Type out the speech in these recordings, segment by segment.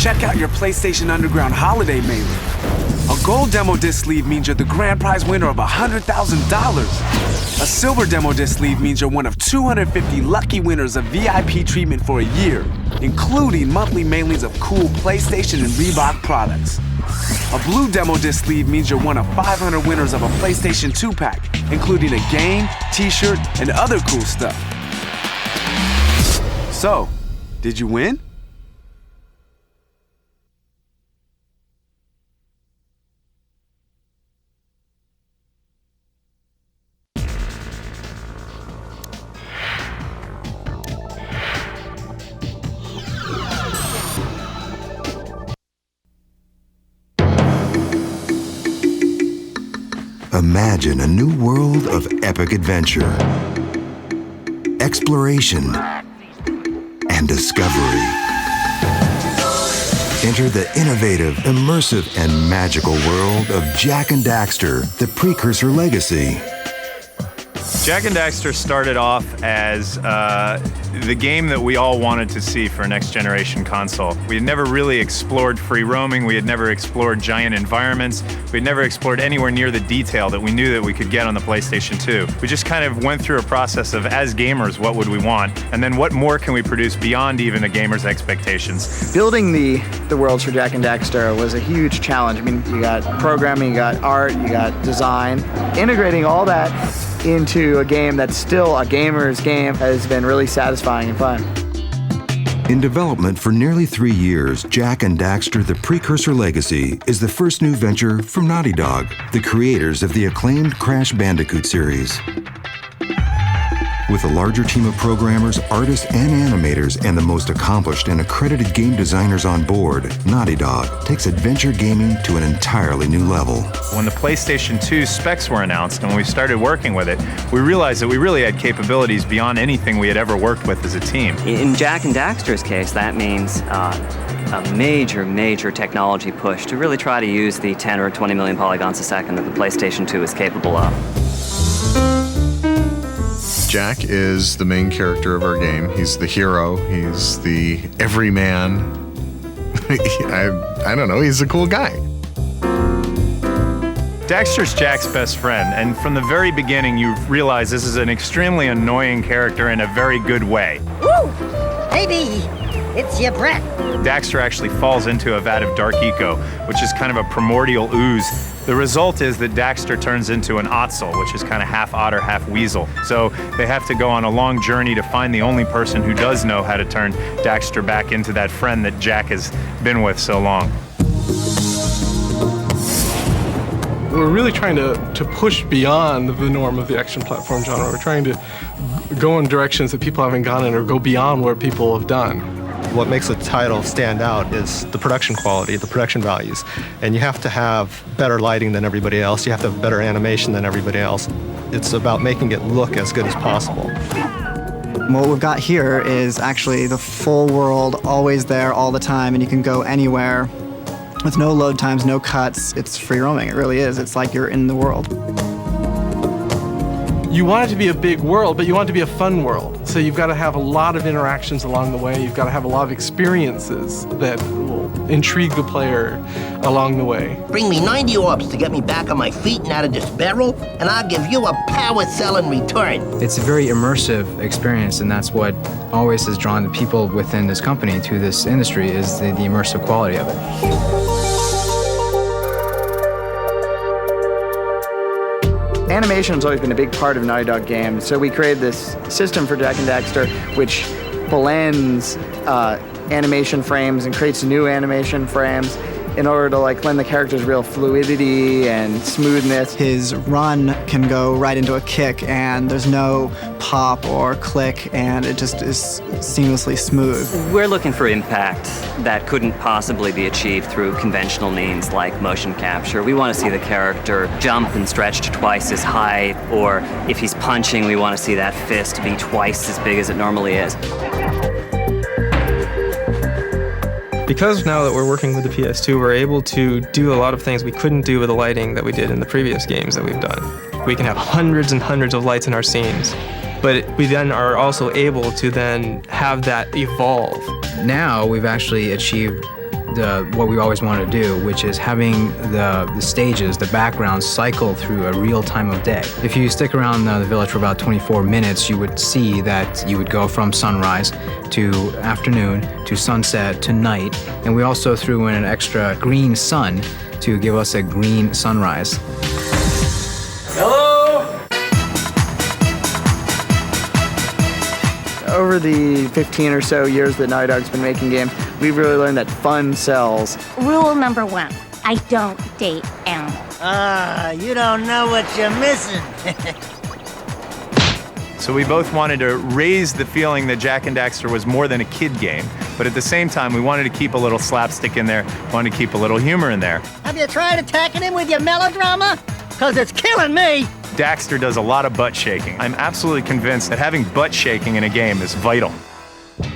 check out your PlayStation Underground Holiday mailing. A gold demo disc sleeve means you're the grand prize winner of $100,000. A silver demo disc sleeve means you're one of 250 lucky winners of VIP treatment for a year, including monthly mailings of cool PlayStation and Reebok products. A blue demo disc sleeve means you're one of 500 winners of a PlayStation 2-pack, including a game, t-shirt, and other cool stuff. So, did you win? Imagine a new world of epic adventure, exploration, and discovery. Enter the innovative, immersive, and magical world of Jak and Daxter, the Precursor Legacy. Jak and Daxter started off as the game that we all wanted to see for a next-generation console. We had never really explored free roaming. We had never explored giant environments. We had never explored anywhere near the detail that we knew that we could get on the PlayStation 2. We just kind of went through a process of, as gamers, what would we want? And then what more can we produce beyond even a gamer's expectations? Building the worlds for Jak and Daxter was a huge challenge. I mean, you got programming, you got art, you got design. Integrating all that into a game that's still a gamer's game has been really satisfying and fun. In development for nearly 3 years, Jak and Daxter, the Precursor Legacy is the first new venture from Naughty Dog, the creators of the acclaimed Crash Bandicoot series. With a larger team of programmers, artists, and animators, and the most accomplished and accredited game designers on board, Naughty Dog takes adventure gaming to an entirely new level. When the PlayStation 2 specs were announced and when we started working with it, we realized that we really had capabilities beyond anything we had ever worked with as a team. In Jak and Daxter's case, that means a major technology push to really try to use the 10 or 20 million polygons a second that the PlayStation 2 is capable of. Jak is the main character of our game. He's the hero. He's the everyman. I don't know. He's a cool guy. Daxter's Jak's best friend, and from the very beginning you realize this is an extremely annoying character in a very good way. Woo! Baby, it's your breath. Daxter actually falls into a vat of dark eco, which is kind of a primordial ooze. The result is that Daxter turns into an Ottsel, which is kind of half otter, half weasel. So they have to go on a long journey to find the only person who does know how to turn Daxter back into that friend that Jak has been with so long. We're really trying to push beyond the norm of the action platform genre. We're trying to go in directions that people haven't gone in or go beyond what people have done. What makes a title stand out is the production quality, the production values. And you have to have better lighting than everybody else. You have to have better animation than everybody else. It's about making it look as good as possible. What we've got here is actually the full world, always there all the time, and you can go anywhere with no load times, no cuts. It's free roaming, it really is. It's like you're in the world. You want it to be a big world, but you want it to be a fun world. So you've got to have a lot of interactions along the way. You've got to have a lot of experiences that will intrigue the player along the way. Bring me 90 orbs to get me back on my feet and out of this barrel, and I'll give you a power cell in return. It's a very immersive experience, and that's what always has drawn the people within this company to this industry, is the immersive quality of it. Animation has always been a big part of Naughty Dog games, so we created this system for Jak and Daxter which blends animation frames and creates new animation frames in order to lend the characters real fluidity and smoothness. His run can go right into a kick, and there's no pop or click, and it just is seamlessly smooth. We're looking for impact that couldn't possibly be achieved through conventional means like motion capture. We want to see the character jump and stretch to twice his height, or if he's punching, we want to see that fist be twice as big as it normally is. Because now that we're working with the PS2, we're able to do a lot of things we couldn't do with the lighting that we did in the previous games that we've done. We can have hundreds and hundreds of lights in our scenes, but we then are also able to then have that evolve. Now we've actually achieved what we always wanted to do, which is having the stages, the backgrounds cycle through a real time of day. If you stick around the village for about 24 minutes, you would see that you would go from sunrise to afternoon to sunset to night, and we also threw in an extra green sun to give us a green sunrise. Hello! Over the 15 or so years that Naughty Dog's been making games, we've really learned that fun sells. Rule number 1, I don't date animals. You don't know what you're missing. So we both wanted to raise the feeling that Jak and Daxter was more than a kid game, but at the same time, we wanted to keep a little slapstick in there, wanted to keep a little humor in there. Have you tried attacking him with your melodrama? Because it's killing me. Daxter does a lot of butt shaking. I'm absolutely convinced that having butt shaking in a game is vital.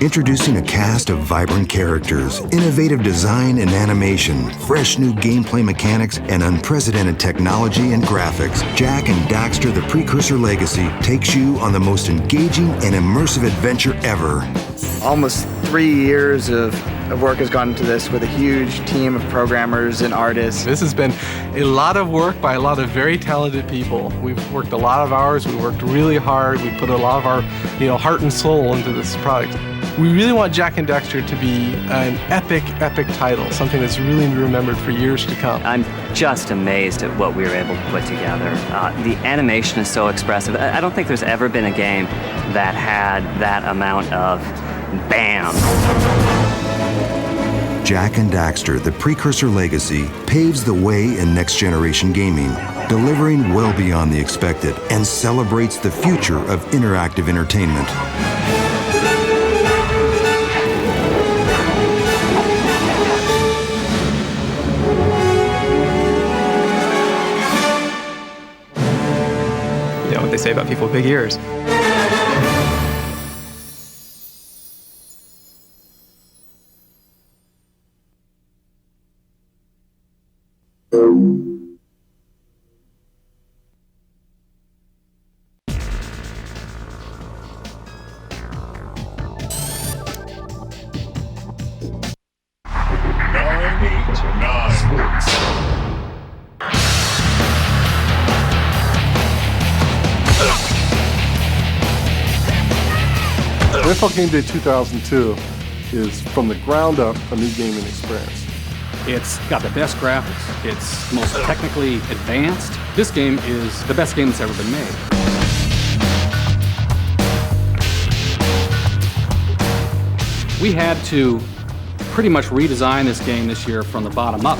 Introducing a cast of vibrant characters, innovative design and animation, fresh new gameplay mechanics, and unprecedented technology and graphics, Jak and Daxter: The Precursor Legacy takes you on the most engaging and immersive adventure ever. Almost 3 years of work has gone into this with a huge team of programmers and artists. This has been a lot of work by a lot of very talented people. We've worked a lot of hours, we worked really hard, we put a lot of our heart and soul into this product. We really want Jak and Daxter to be an epic title, something that's really remembered for years to come. I'm just amazed at what we were able to put together. The animation is so expressive. I don't think there's ever been a game that had that amount of bam. Jak and Daxter: The Precursor Legacy paves the way in next-generation gaming, delivering well beyond the expected, and celebrates the future of interactive entertainment. You know what they say about people with big ears. NFL Game Day 2002 is, from the ground up, a new gaming experience. It's got the best graphics. It's most technically advanced. This game is the best game that's ever been made. We had to pretty much redesign this game this year from the bottom up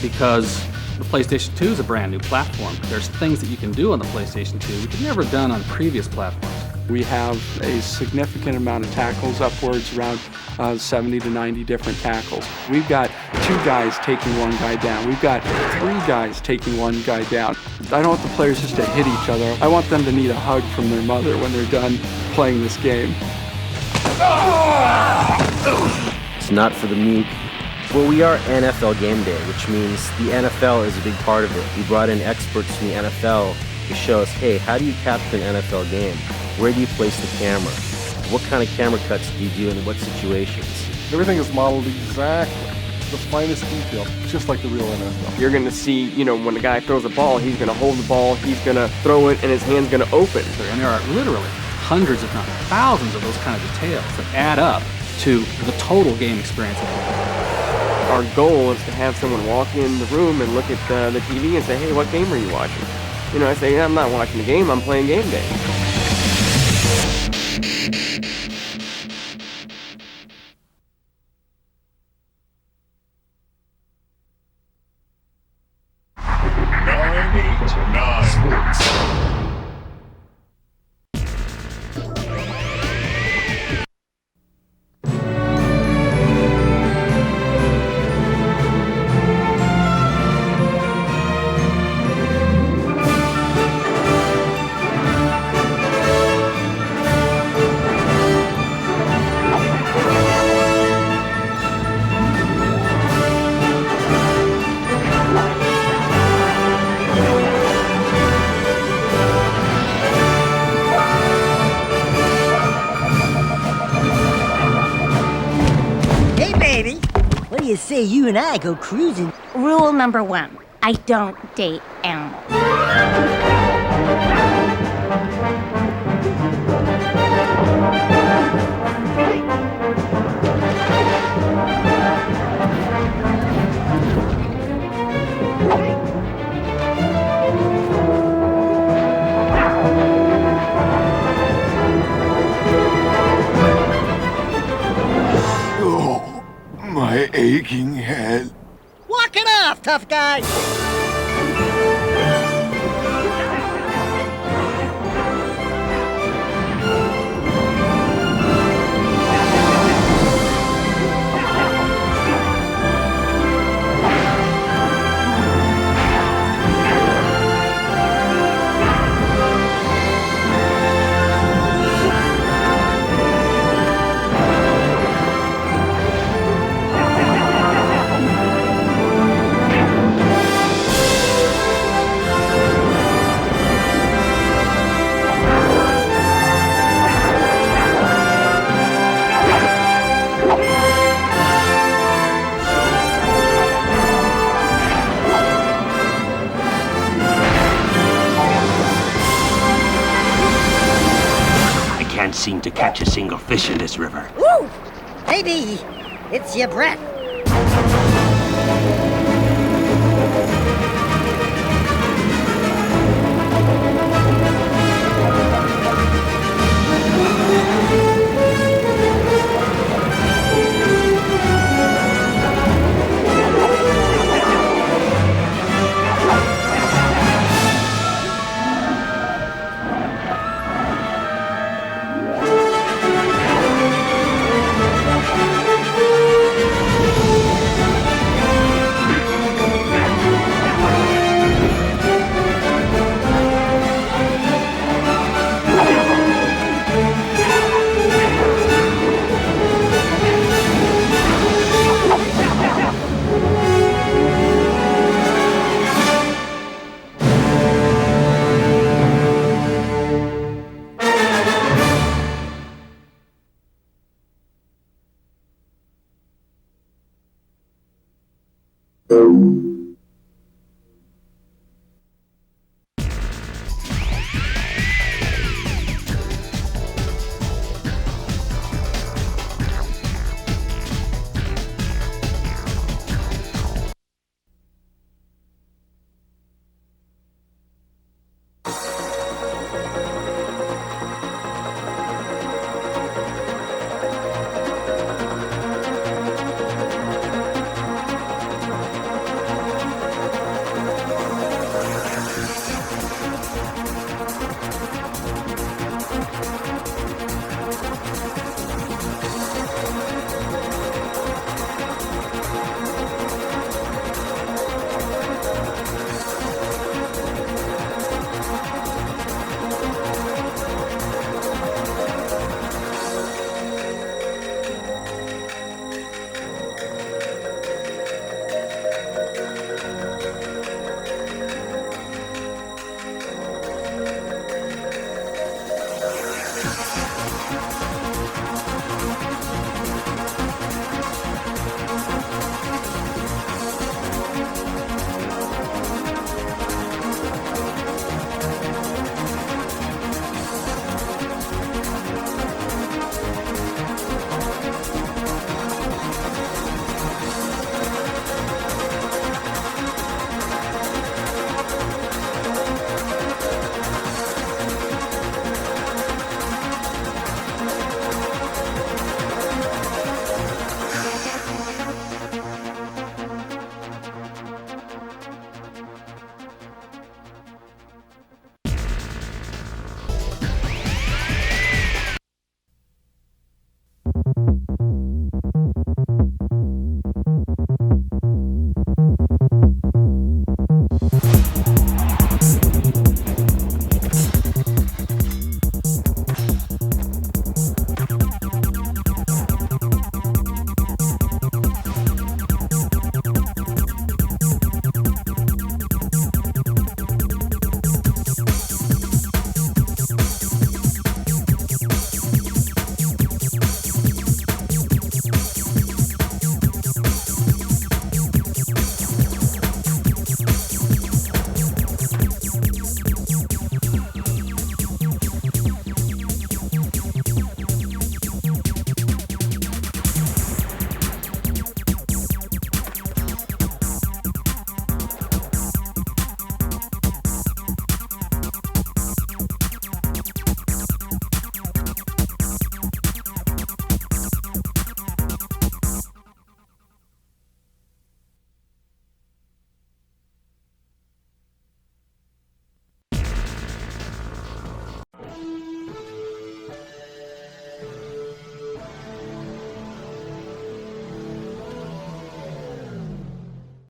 because the PlayStation 2 is a brand new platform. There's things that you can do on the PlayStation 2 which you've never done on previous platforms. We have a significant amount of tackles, upwards around 70 to 90 different tackles. We've got 2 guys taking 1 guy down. We've got 3 guys taking 1 guy down. I don't want the players just to hit each other. I want them to need a hug from their mother when they're done playing this game. It's not for the meek. Well, we are NFL Game Day, which means the NFL is a big part of it. We brought in experts from the NFL to show us, hey, how do you capture an NFL game? Where do you place the camera? What kind of camera cuts do you do in what situations? Everything is modeled exactly, the finest detail, just like the real NFL. You're going to see, when the guy throws a ball, he's going to hold the ball, he's going to throw it, and his hand's going to open. And there are literally hundreds, if not thousands, of those kind of details that add up to the total game experience. Our goal is to have someone walk in the room and look at the TV and say, hey, what game are you watching? I say, I'm not watching the game, I'm playing Game Day. say you and I go cruising. Rule number 1, I don't date animals. Oh, my aching head. Walk it off, tough guy! Can't seem to catch a single fish in this river. Woo! Maybe it's your breath. Oh.